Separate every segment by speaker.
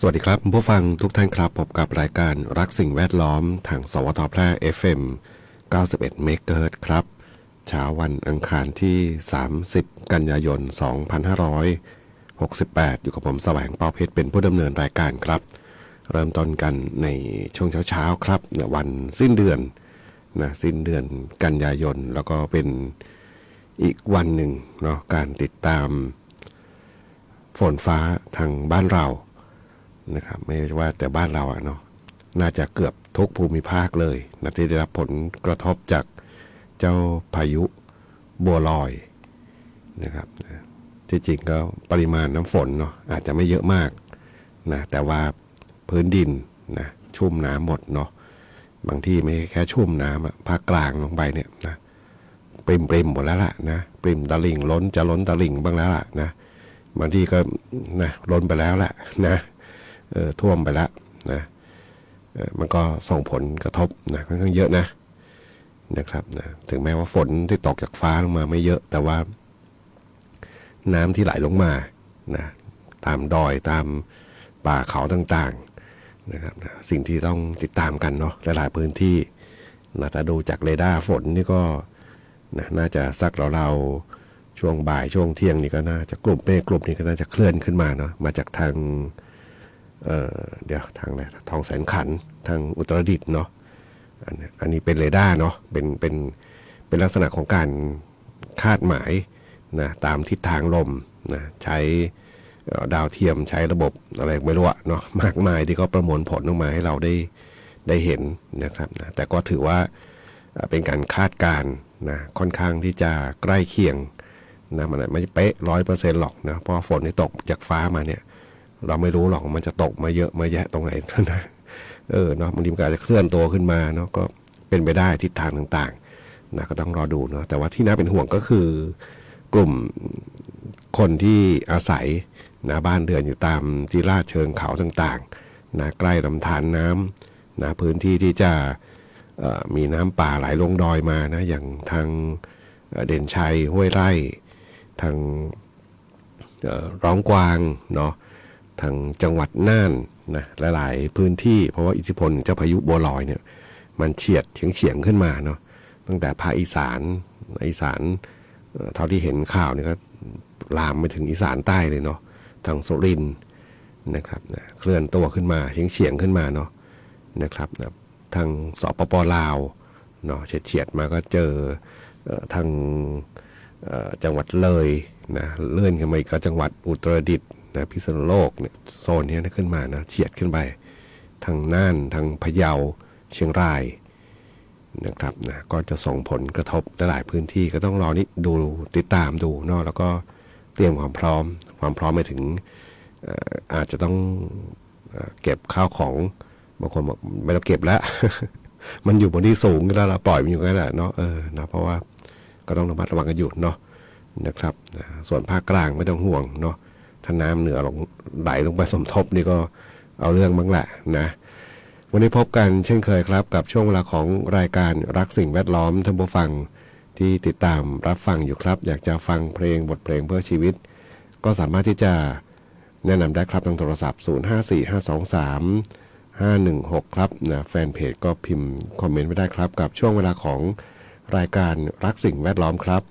Speaker 1: สวัสดีครับผู้ฟังทุกท่านครับพบกับรายการรักสิ่งแวดล้อมทางสวทแพร่ FM 91เมกะเฮิรตซ์ครับเช้าวันอังคารที่30กันยายน2568อยู่กับผมแสวงเปาเพชรเป็นผู้ดำเนินรายการครับเริ่มต้นกันในช่วงเช้าๆครับวันสิ้นเดือนสิ้นเดือนกันยายนแล้วก็เป็นอีกวันหนึ่งเนาะการติดตามฝนฟ้าทางบ้านเรานะครับไม่ว่าแต่บ้านเราเนาะน่าจะเกือบทุกภูมิภาคเลยนะที่ได้รับผลกระทบจากเจ้าพายุบัวลอยนะครับที่จริงก็ปริมาณน้ำฝนเนาะอาจจะไม่เยอะมากนะแต่ว่าพื้นดินนะชุ่มน้ำหมดเนาะบางที่ไม่แค่ชุ่มน้ำภาคกลางลงไปเนี่ยนะปริมหมดแล้วล่ะนะปริมตลิ่งล้นจะล้นตลิ่งบ้างแล้วล่ะนะบางที่ก็นะล้นไปแล้วแหละนะท่วมไปแล้วนะมันก็ส่งผลกระทบนะค่อนข้างเยอะนะครับนะถึงแม้ว่าฝนที่ตกจากฟ้าลงมาไม่เยอะแต่ว่าน้ำที่ไหลลงมานะตามดอยตามป่าเขาต่างๆนะครับนะสิ่งที่ต้องติดตามกันเนาะหลายๆพื้นที่นะถ้าดูจากเรดาร์ฝนนี่ก็นะน่าจะสักเราช่วงบ่ายช่วงเที่ยงนี่ก็น่าจะกลุ่มเมฆกลุ่มนี้ก็น่าจะเคลื่อนขึ้นมาเนาะมาจากทางเดี๋ยวทางไหนทองแสนขันทางอุตรดิตถ์เนาะอันนี้เป็นเรดาร์เนาะเป็นลักษณะของการคาดหมายนะตามทิศทางลมนะใช้ดาวเทียมใช้ระบบอะไรไม่รู้เนาะมากมายที่เขาประมวลผลออกมาให้เราได้เห็นนะครับนะแต่ก็ถือว่าเป็นการคาดการณ์นะค่อนข้างที่จะใกล้เคียงนะมันไม่เป๊ะ100%หรอกนะเพราะฝนที่ตกจากฟ้ามาเนี่ยเราไม่รู้หรอกมันจะตกมาเยอะมาแยะตรงไหนนะเนาะบางทีมันอาจจะเคลื่อนตัวขึ้นมาเนาะก็เป็นไปได้ทิศทางต่างๆนะก็ต้องรอดูเนาะแต่ว่าที่น่าเป็นห่วงก็คือกลุ่มคนที่อาศัยนะบ้านเรือนอยู่ตามที่ลาดเชิงเขาต่างๆนะใกล้ลำธารน้ำนะพื้นที่ที่จะมีน้ำป่าไหลลงดอยมานะอย่างทางเด่นชัยห้วยไร่ทางร้องกวางเนาะทางจังหวัดน่านนะหลายๆพื้นที่เพราะว่าอิทธิพลของเจ้าพายุบัวลอยเนี่ยมันเฉียงขึ้นมาเนาะตั้งแต่ภาคอีสานเท่าที่เห็นข่าวเนี่ยก็ลามไปถึงอีสานใต้เลยเนาะทางสุรินทร์นะครับนะเคลื่อนตัวขึ้นมาเฉียงขึ้นมาเนาะนะครับนะทางสปปลาวเนาะเฉียดมาก็เจอทางจังหวัดเลยนะเลื่อนขึ้นมาอีกก็จังหวัดอุตรดิตถ์นะพิษณุโลกเนี่ยโซนนี้ขึ้นมานะเฉียดขึ้นไปทางน่านทางพะเยาเชียงรายนะครับนะก็จะส่งผลกระทบหลายพื้นที่ก็ต้องรอนี่ดูติดตามดูเนาะแล้วก็เตรียมความพร้อมไปถึงอาจจะต้องเก็บข้าวของบางคนบอกไม่ต้องเก็บแล้ว มันอยู่บนที่สูงแล้วเราปล่อยมันอยู่งั้นแหละเนาะนะเพราะว่าก็ต้องระมัดระวังกันอยู่เนาะนะครับส่วนภาคกลางไม่ต้องห่วงเนาะถ้าน้ำเหนือไหลลงไปสมทบนี่ก็เอาเรื่องบ้างแหละนะวันนี้พบกันเช่นเคยครับกับช่วงเวลาของรายการรักสิ่งแวดล้อมท่านผู้ฟังที่ติดตามรับฟังอยู่ครับอยากจะฟังเพลงบทเพลงเพื่อชีวิตก็สามารถที่จะแนะนำได้ครับทางโทรศัพท์054523 516ครับนะแฟนเพจก็พิมพ์คอมเมนต์ไว้ได้ครับกับช่วงเวลาของรายการรักสิ่งแวดล้อมครับ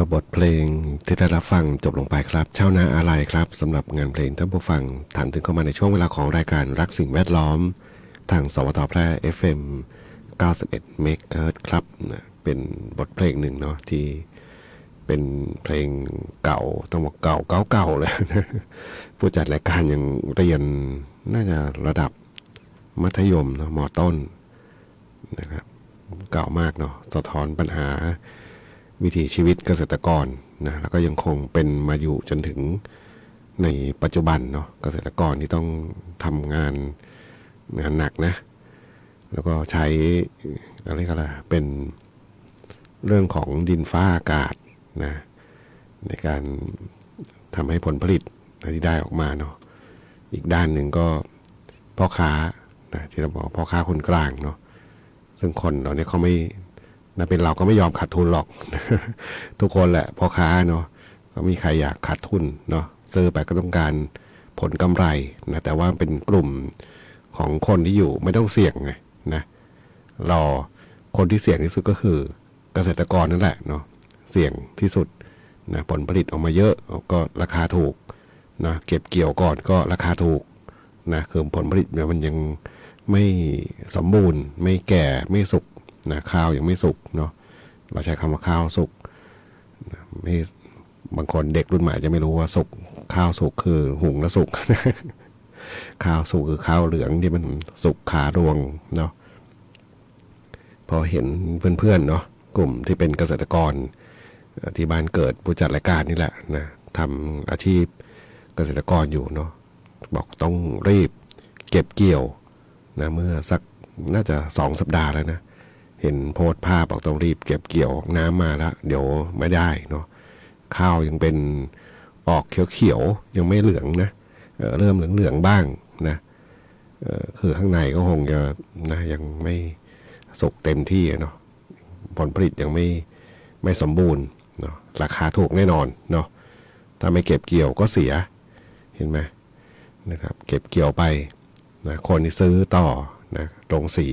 Speaker 1: ก็บทเพลงที่ได้รับฟังจบลงไปครับชาวนาอะไรครับสำหรับงานเพลงท่านผู้ฟังถามถึงเข้ามาในช่วงเวลาของรายการรักสิ่งแวดล้อมทางสวทแพร่ FM 91 เมกะเฮิรตซ์ครับเป็นบทเพลงหนึ่งเนาะที่เป็นเพลงเก่าต้องบอกเก่าเลยผู้จัดรายการยังเรียนน่าจะระดับมัธยมเนาะม.ต้นนะครับเก่ามากเนาะสะท้อนปัญหาวิถีชีวิตเกษตรกรนะแล้วก็ยังคงเป็นมาอยู่จนถึงในปัจจุบันเนาะเกษตรกรที่ต้องทำงานหนักนะแล้วก็ใช้อะไรก็แล้วเป็นเรื่องของดินฟ้าอากาศนะในการทำให้ผลผลิตที่ได้ออกมาเนาะอีกด้านหนึ่งก็พ่อค้านะที่เราบอกพ่อค้าคนกลางเนาะซึ่งคนเราเนี่ยเขาไม่เป็นเราก็ไม่ยอมขาดทุนหรอก ทุกคนแหละพ่อค้าเนาะก็มีใครอยากขาดทุนเนาะซื้อไปก็ต้องการผลกำไรนะแต่ว่าเป็นกลุ่มของคนที่อยู่ไม่ต้องเสี่ยงไงนะเราคนที่เสี่ยงที่สุดก็คือเกษตรกรนั่นแหละเนาะเสี่ยงที่สุดนะผลผลิตออกมาเยอะก็ราคาถูกนะเก็บเกี่ยวก่อนก็ราคาถูกนะคือผลผลิตเนี่ยมันยังไม่สมบูรณ์ไม่แก่ไม่สุกนะข้าวยังไม่สุกเนาะเราใช้คำว่าข้าวสุกนะไม่บางคนเด็กรุ่นใหม่จะไม่รู้ว่าสุกข้าวสุกคือหุงแล้วสุก ข้าวสุกคือข้าวเหลืองที่มันสุกขารวงเนาะพอเห็นเพื่อนๆเนาะกลุ่มที่เป็นเกษตรกรที่บ้านเกิดผู้จัดรายการนี่แหละนะทำอาชีพเกษตรกรอยู่เนาะบอกต้องรีบเก็บเกี่ยวนะเมื่อสักน่าจะ2 สัปดาห์แล้วนะเห็นโพสต์ภาพบอกต้องรีบเก็บเกี่ยวน้ำมาแล้วเดี๋ยวไม่ได้เนาะข้าวยังเป็นออกเขียวๆยังไม่เหลืองนะเริ่มเหลืองๆบ้างนะคือข้างในก็คงจะนะยังไม่สุกเต็มที่เนาะผลผลิตยังไม่สมบูรณ์เนาะราคาถูกแน่นอนเนาะถ้าไม่เก็บเกี่ยวก็เสียเห็นไหมนะครับเก็บเกี่ยวไปนะคนที่ซื้อต่อนะโรงสี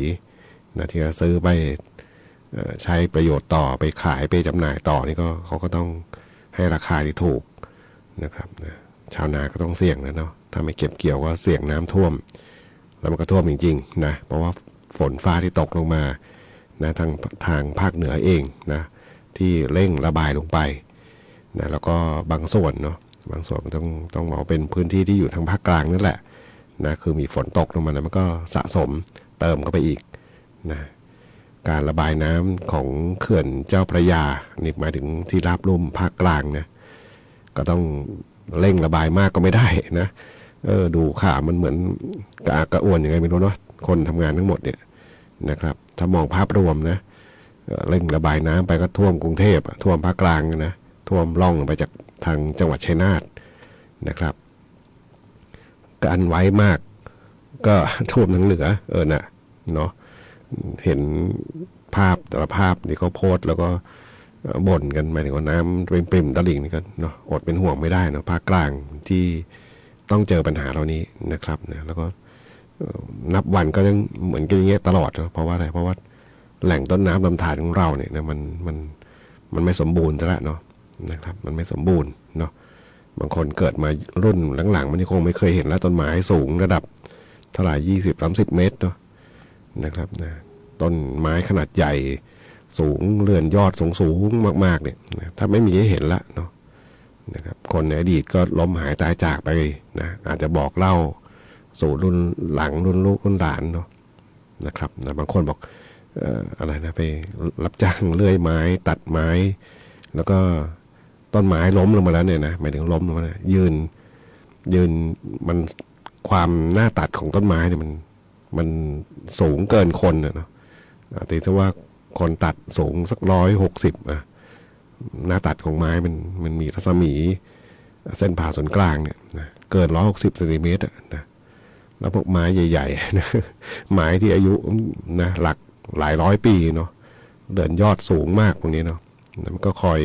Speaker 1: นะที่จะซื้อไปใช้ประโยชน์ต่อไปขายไปจำหน่ายต่อนี่ก็เขาก็ต้องให้ราคาที่ถูกนะครับนะชาวนาก็ต้องเสี่ยงนะเนาะถ้าไม่เก็บเกี่ยวก็เสี่ยงน้ำท่วมแล้วมันก็ท่วมจริงๆนะเพราะว่าฝนฟ้าที่ตกลงมานะทางภาคเหนือเองนะที่เร่งระบายลงไปนะแล้วก็บางส่วนเนาะบางส่วนต้องบอกเป็นพื้นที่ที่อยู่ทางภาคกลางนั่นแหละนะคือมีฝนตกลงมาแล้วมันก็สะสมเติมเข้าไปอีกนะการระบายน้ำของเขื่อนเจ้าพระยานี่หมายถึงที่ราบลุ่มภาคกลางนะก็ต้องเร่งระบายมากก็ไม่ได้นะดูข่าวมันเหมือนกระอักกระอ่วนยังไงไม่รู้เนาะคนทำงานทั้งหมดเนี่ยนะครับถ้ามองภาพรวมนะเร่งระบายน้ำไปก็ท่วมกรุงเทพท่วมภาคกลางนะท่วมล่องไปจากทางจังหวัดชัยนาทนะครับการไว้มากก็ท่วมทั้งเหนือน่ะเนาะเห็นภาพแต่ละภาพนี่เขาโพสต์แล้วก็บ่นกันหมายถึงว่าน้ำเป็นปริ่มตลิ่งนี่ก็เนาะอดเป็นห่วงไม่ได้เนาะภาคกลางที่ต้องเจอปัญหาเหล่านี้นะครับนะแล้วก็นับวันก็ยังเหมือนกันอย่างเงี้ยตลอดนะเพราะว่าอะไรเพราะว่าแหล่งต้นน้ำลำธารของเราเนี่ยนะมันไม่สมบูรณ์ซะแล้วเนาะนะครับมันไม่สมบูรณ์เนาะบางคนเกิดมารุ่นหลังๆมันคงไม่เคยเห็นแล้วต้นไม้สูงระดับเท่าไหร่20-30 เมตรเนาะนะครับนะต้นไม้ขนาดใหญ่สูงเลื่อนยอดสูงมากๆเนี่ยนะถ้าไม่มีให้เห็นละเนาะนะครับคนในอดีตก็ล้มหายตายจากไปนะอาจจะบอกเล่าสู่รุ่นหลังรุ่นลูกรุ่นหลานเนาะนะครับนะบางคนบอกอะไรนะไปรับจ้างเลื่อยไม้ตัดไม้แล้วก็ต้นไม้ล้มลงมาแล้วเนี่ยนะหมายถึงล้มลงมายืนมันความหน้าตัดของต้นไม้เนี่ยมันสูงเกินคนเนาะแต่ถ้าว่าคนตัดสูงสัก160หน้าตัดของไม้มันมีรัศมีเส้นผ่าศูนย์กลางเนี่ยนะเกิน160 เซนติเมตรนะแล้วพวกไม้ใหญ่ๆนะไม้ที่อายุนะหลักหลายร้อยปีเนาะเดินยอดสูงมากพวกนี้เนาะมันก็คอย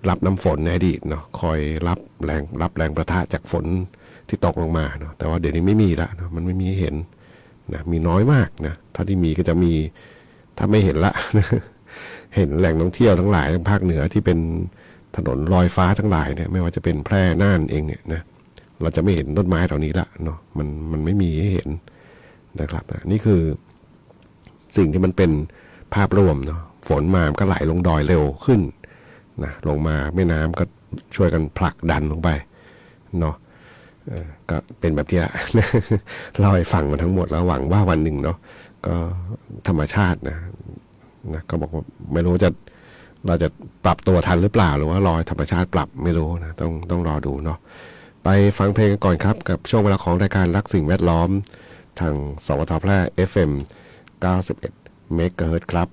Speaker 1: รับน้ำฝนในอดีตเนาะคอยรับแรงประทะจากฝนที่ตกลงมาเนาะแต่ว่าเดี๋ยวนี้ไม่มีละเนาะมันไม่มีให้เห็นนะมีน้อยมากนะถ้าที่มีก็จะมีถ้าไม่เห็นละ เห็นแหล่งท่องเที่ยวทั้งหลายทางภาคเหนือที่เป็น ถนนลอยฟ้าทั้งหลายเนี่ยไม่ว่าจะเป็นแพร่น่านเองเนี่ยนะเราจะไม่เห็นต้นไม้เหล่านี้ละเนาะมันไม่มีให้เห็นนะครับนี่คือสิ่งที่มันเป็นภาพรวมเนาะฝนมาก็ไหลลงดอยเร็วขึ้นนะลงมาแม่น้ำก็ช่วยกันผลักดันลงไปเนาะก็เป็นแบบนี้แหละ เล่าให้ฟังมาทั้งหมดแล้วหวังว่าวันหนึ่งเนาะก็ธรรมชาตินะก็บอกว่าไม่รู้จะเราจะปรับตัวทันหรือเปล่าหรือว่ารอธรรมชาติปรับไม่รู้นะต้องรอดูเนาะไปฟังเพลงกันก่อนครับกับช่วงเวลาของรายการรักสิ่งแวดล้อมทางสวทแพร่ FM 91 เมกะเฮิรตซ์ครับ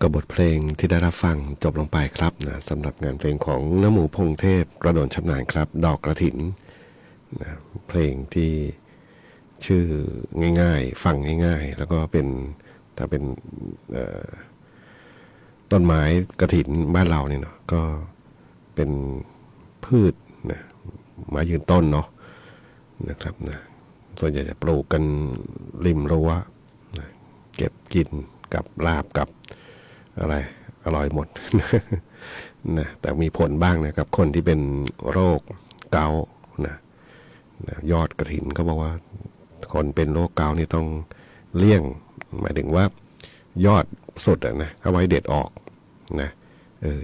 Speaker 1: กับบทเพลงที่ได้รับฟังจบลงไปครับนะสำหรับงานเพลงของน้ำหมูพงเทพกระโดนชำนาญครับดอกกระถินนะเพลงที่ชื่อง่ายๆฟังง่ายๆแล้วก็เป็นถ้าเป็นต้นไม้กระถินบ้านเราเนี่ยเนาะก็เป็นพืชนะไม้ยืนต้นเนาะนะครับนะส่วนใหญ่จะปลูกกันริมรั้วนะเก็บกินกับลาบกับอะไรอร่อยหมด นะแต่มีผลบ้างนะกับคนที่เป็นโรคเกาต์นะยอดกระถินเขาบอกว่าคนเป็นโรคเกาต์นี่ต้องเลี่ยงหมายถึงว่ายอดสุดนะเอาไว้เด็ดออกนะ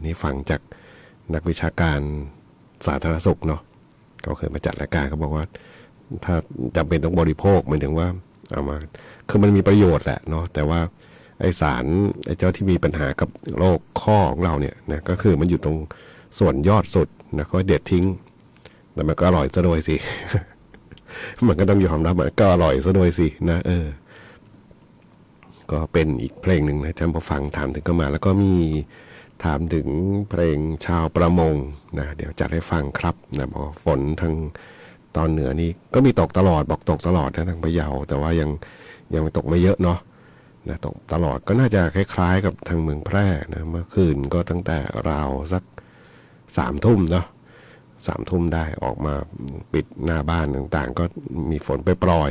Speaker 1: นี่ฟังจากนักวิชาการสาธารณสุขเนาะเขาเคยมาจัดรายการเขาบอกว่าถ้าจำเป็นต้องบริโภคหมายถึงว่าเอามาคือมันมีประโยชน์แหละเนาะแต่ว่าไอสารไอเจ้าที่มีปัญหากับโรคข้อของเราเนี่ยนะก็คือมันอยู่ตรงส่วนยอดสุดนะก็เด็ดทิ้งแต่มันก็อร่อยซะด้วยสิ มันก็ต้องยอมรับมันก็อร่อยซะด้วยสินะก็เป็นอีกเพลงหนึ่งนะท่านผู้ฟังถามถึงก็มาแล้วก็มีถามถึงเพลงชาวประมงนะเดี๋ยวจัดให้ฟังครับนะบอกฝนทางตอนเหนือนี่ก็มีตกตลอดบอกตกตลอดนะทางพะเยาแต่ว่ายังตกไม่เยอะเนาะนะตกตลอดก็น่าจะคล้ายๆกับทางเมืองแพร่นะเมื่อคืนก็ตั้งแต่ราวสัก3 ทุ่มเนาะ3 ทุ่มได้ออกมาปิดหน้าบ้านต่างๆก็มีฝนไปปล่อย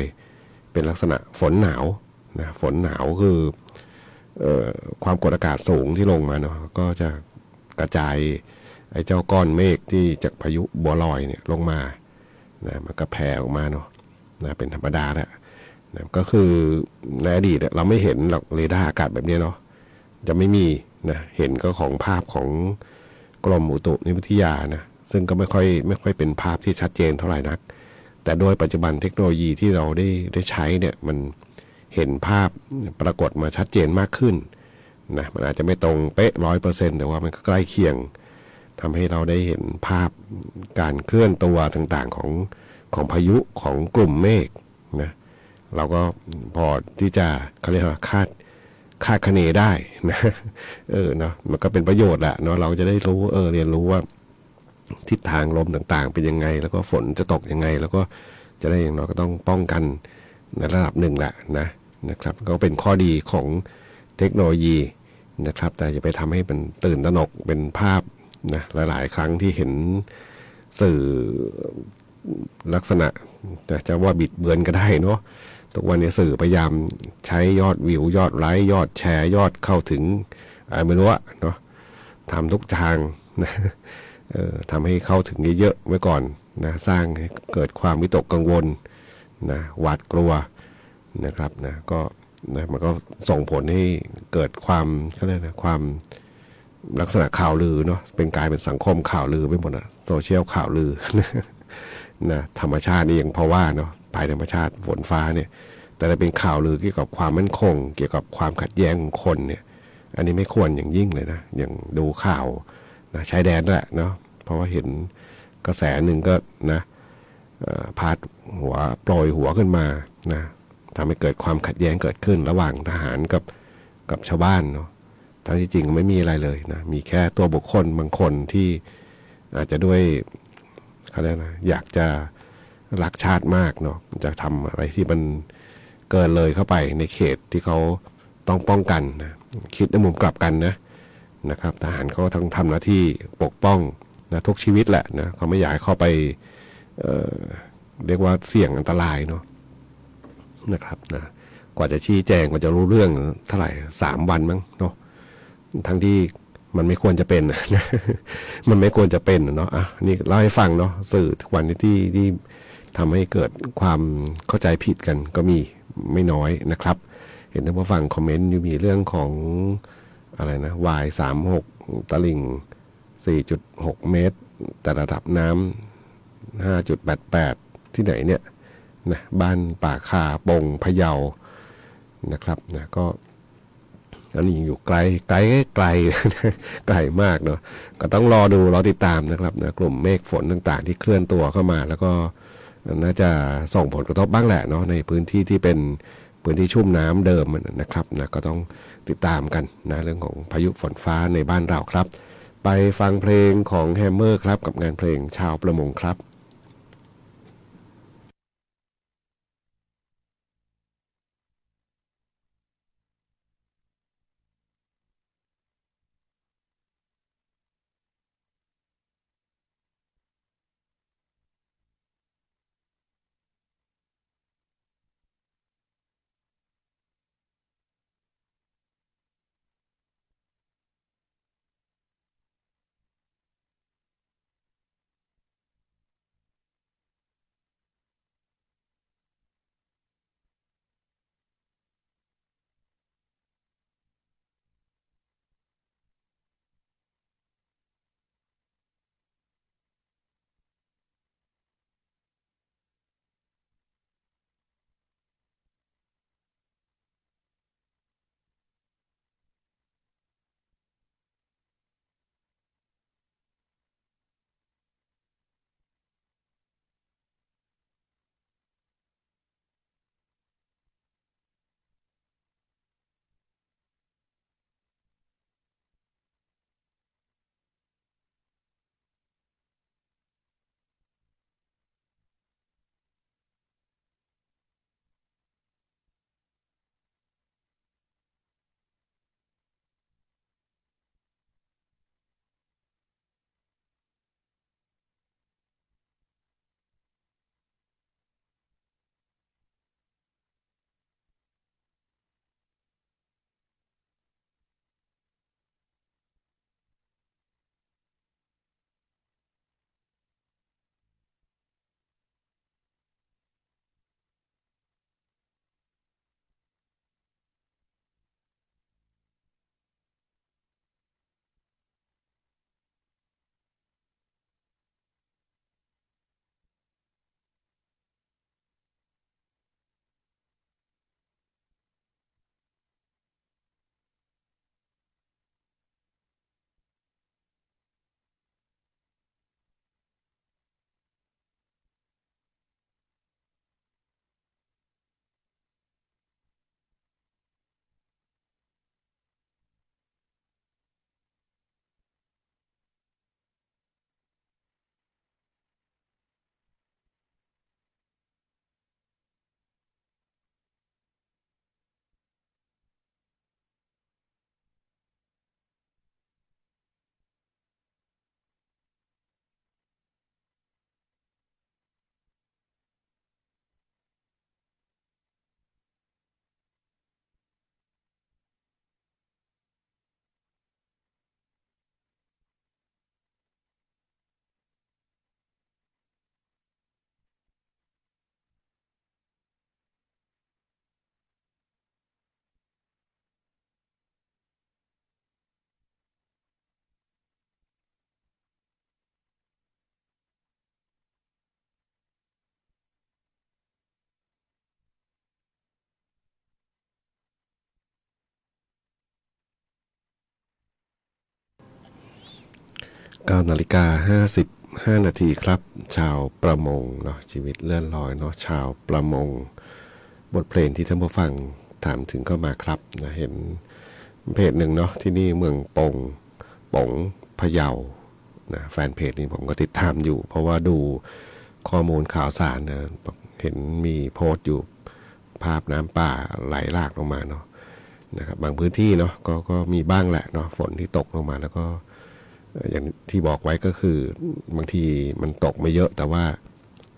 Speaker 1: เป็นลักษณะฝนหนาวนะฝนหนาวคือความกดอากาศสูงที่ลงมาเนาะก็จะกระจายไอ้เจ้าก้อนเมฆที่จากพายุบัวลอยเนี่ยลงมานะมันก็แผ่ออกมาเนาะนะเป็นธรรมดาแหละนะก็คือในอดีตเราไม่เห็นหรอกเรดาร์อากาศแบบนี้เนาะจะไม่มีนะเห็นก็ของภาพของกรมอุตุนิยมวิทยานะซึ่งก็ไม่ค่อยเป็นภาพที่ชัดเจนเท่าไหร่นักแต่โดยปัจจุบันเทคโนโลยีที่เราได้ใช้เนี่ยมันเห็นภาพปรากฏมาชัดเจนมากขึ้นนะมันอาจจะไม่ตรงเป๊ะ 100% แต่ว่ามันก็ใกล้เคียงทำให้เราได้เห็นภาพการเคลื่อนตัวต่างๆของพายุของกลุ่มเมฆนะเราก็พอที่จะเขาเรียกว่าคาดคะเนได้นะเนาะมันก็เป็นประโยชน์แหละเนาะเราจะได้รู้เรียนรู้ว่าทิศทางลมต่างๆเป็นยังไงแล้วก็ฝนจะตกยังไงแล้วก็จะได้อย่างน้อยก็ต้องป้องกันในระดับหนึ่งแหละนะครับก็เป็นข้อดีของเทคโนโลยีนะครับแต่อย่าไปทำให้มันตื่นตระหนกเป็นภาพนะหลายๆครั้งที่เห็นสื่อลักษณะแต่จะว่าบิดเบือนก็ได้เนาะทุกวันนี้สื่อพยายามใช้ยอดวิวยอดไลค์ยอดแชร์ยอดเข้าถึงไม่รู้เนาะทำทุกทางนะทำให้เข้าถึงเยอะๆไว้ก่อนนะสร้างให้เกิดความวิตกกังวลนะหวาดกลัวนะครับนะก็นะมันก็ส่งผลให้เกิดความเขาเรียกนะความลักษณะข่าวลือเนาะเป็นกลายเป็นสังคมข่าวลือไปหมดนะโซเชียลข่าวลือ นะธรรมชาตินี่ยังพอว่าเนาะภายธรรมชาติฝนฟ้าเนี่ยแต่ถ้าเป็นข่าวลือเกี่ยวกับความมั่นคงเกี่ยวกับความขัดแย้งของคนเนี่ยอันนี้ไม่ควรอย่างยิ่งเลยนะอย่างดูข่าวนะชายแดนแหละเนาะเพราะว่าเห็นกระแสหนึ่งก็นะพาดหัวโปรยหัวขึ้นมานะทำให้เกิดความขัดแย้งเกิดขึ้นระหว่างทหารกับชาวบ้านเนาะทั้งที่จริงไม่มีอะไรเลยนะมีแค่ตัวบุคคลบางคนที่อาจจะด้วยเขาเรียกนะอยากจะรักชาติมากเนาะจะทำอะไรที่มันเกินเลยเข้าไปในเขตที่เขาต้องป้องกันนะคิดในมุมกลับกันนะครับทหารเขาต้องทำหน้าที่ปกป้องนะทุกชีวิตแหละนะเขาไม่อยากเข้าไปเรียกว่าเสี่ยงอันตรายเนาะนะครับนะกว่าจะชี้แจงกว่าจะรู้เรื่องเท่าไหร่3 วันมั้งเนาะทั้งที่มันไม่ควรจะเป็นนะมันไม่ควรจะเป็นเนาะนี่เล่าให้ฟังเนาะสื่อทุกวันที่ทำให้เกิดความเข้าใจผิดกันก็มีไม่น้อยนะครับเห็นท่านผู้ฟังคอมเมนต์อยู่มีเรื่องของอะไรนะ Y36 ตลิ่ง 4.6 เมตรแต่ระดับน้ำ 5.88 ที่ไหนเนี่ยนะบ้านป่าคาปงพะเยานะครับนะก็อันนี้อยู่ไกลไกลมากเนาะก็ต้องรอติดตามนะครับนะกลุ่มเมฆฝนต่างๆที่เคลื่อนตัวเข้ามาแล้วก็น่าจะส่งผลกระทบบ้างแหละเนาะในพื้นที่ที่เป็น พื้นที่ชุ่มน้ำเดิมนะครับนะก็ต้องติดตามกันนะเรื่องของพายุฝนฟ้าในบ้านเราครับไปฟังเพลงของแฮมเมอร์ครับกับงานเพลงชาวประมงครับ9:55 นาทีครับชาวประมงเนาะชีวิตเลื่อนลอยเนาะชาวประมงบทเพลงที่ท่านผู้ฟังถามถึงก็มาครับนะเห็นเพจหนึ่งเนาะที่นี่เมืองป๋งพะเยานะแฟนเพจนี้ผมก็ติดตามอยู่เพราะว่าดูข้อมูลข่าวสารนะเห็นมีโพสต์อยู่ภาพน้ำป่าไหลหลากลงมาเนาะนะครับบางพื้นที่เนาะก็มีบ้างแหละเนาะฝนที่ตกลงมาแล้วก็อย่างที่บอกไว้ก็คือบางทีมันตกไม่เยอะแต่ว่า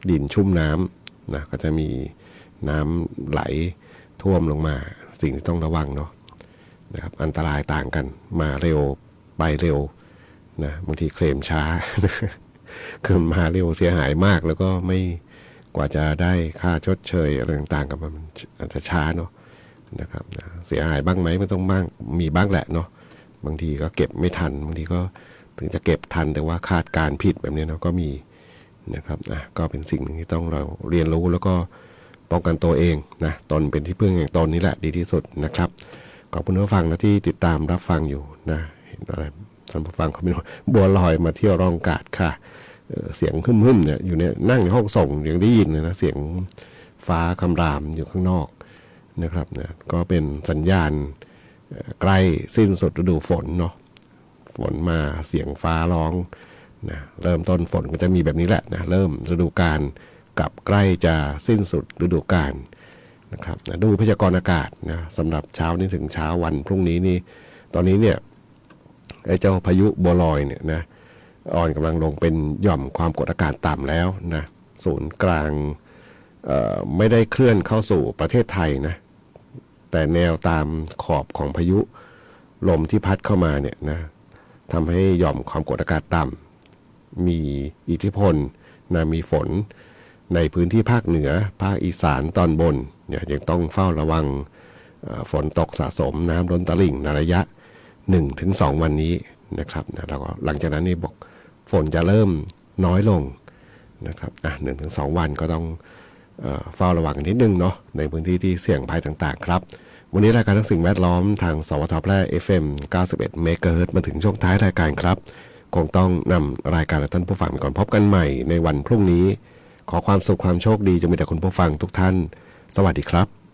Speaker 1: ดินชุ่มน้ำนะก็จะมีน้ำไหลท่วมลงมาสิ่งที่ต้องระวังเนาะนะครับอันตรายต่างกันมาเร็วไปเร็วนะบางทีเคลมช้า คือมาเร็วเสียหายมากแล้วก็ไม่กว่าจะได้ค่าชดเชยอะไรต่างๆกับมันอาจจะช้าเนาะนะครับเสียหายบ้างไหมมันต้องบ้างมีบ้างแหละเนาะบางทีก็เก็บไม่ทันบางทีก็ถึงจะเก็บทันแต่ว่าคาดการผิดแบบนี้เนาะก็มีนะครับก็เป็นสิ่งหนึ่งที่ต้องเราเรียนรู้แล้วก็ป้องกันตัวเองนะตนเป็นที่พึ่งแห่งตนนี่แหละดีที่สุดนะครับขอบคุณผู้ฟังนะที่ติดตามรับฟังอยู่นะเห็นอะไรท่านผู้ฟังเขาเป็นบัวลอยมาเที่ยวร่องกาดค่ะเสียงหึ่มๆเนี่ยอยู่เนี่ยนั่งในห้องส่งยังได้ยินเลยนะเสียงฟ้าคำรามอยู่ข้างนอก นะครับนะก็เป็นสัญญาณใกล้สิ้นสุดฤดูฝนเนาะฝนมาเสียงฟ้าร้องนะเริ่มต้นฝนก็จะมีแบบนี้แหละนะเริ่มฤดูกาลกับใกล้จะสิ้นสุดฤดูกาลนะครับนะดูพยากรณ์อากาศนะสำหรับเช้านี้ถึงเช้าวันพรุ่งนี้นี่ตอนนี้เนี่ยไอ้เจ้าพายุบัวลอยเนี่ยนะอ่อนกำลังลงเป็นหย่อมความกดอากาศต่ำแล้วนะศูนย์กลางไม่ได้เคลื่อนเข้าสู่ประเทศไทยนะแต่แนวตามขอบของพายุลมที่พัดเข้ามาเนี่ยนะทำให้หย่อมความกดอากาศต่ำมีอิทธิพลนะมีฝนในพื้นที่ภาคเหนือภาคอีสานตอนบนเนี่ยยังต้องเฝ้าระวังฝนตกสะสมน้ำล้นตลิ่งในระยะ 1-2 วันนี้นะครับนะแล้วก็หลังจากนั้นนี่บอกฝนจะเริ่มน้อยลงนะครับ1-2 วันก็ต้องเฝ้าระวังนิดนึงเนาะในพื้นที่ที่เสี่ยงภัยต่างๆครับวันนี้รายการทั้งสิ่งแวดล้อมทางสวทแพร่ FM 91 เมกะเฮิรตซ์มาถึงช่วงท้ายรายการครับคงต้องนำรายการและท่านผู้ฟังไปก่อนพบกันใหม่ในวันพรุ่งนี้ขอความสุขความโชคดีจงมีแต่คุณผู้ฟังทุกท่านสวัสดีครับ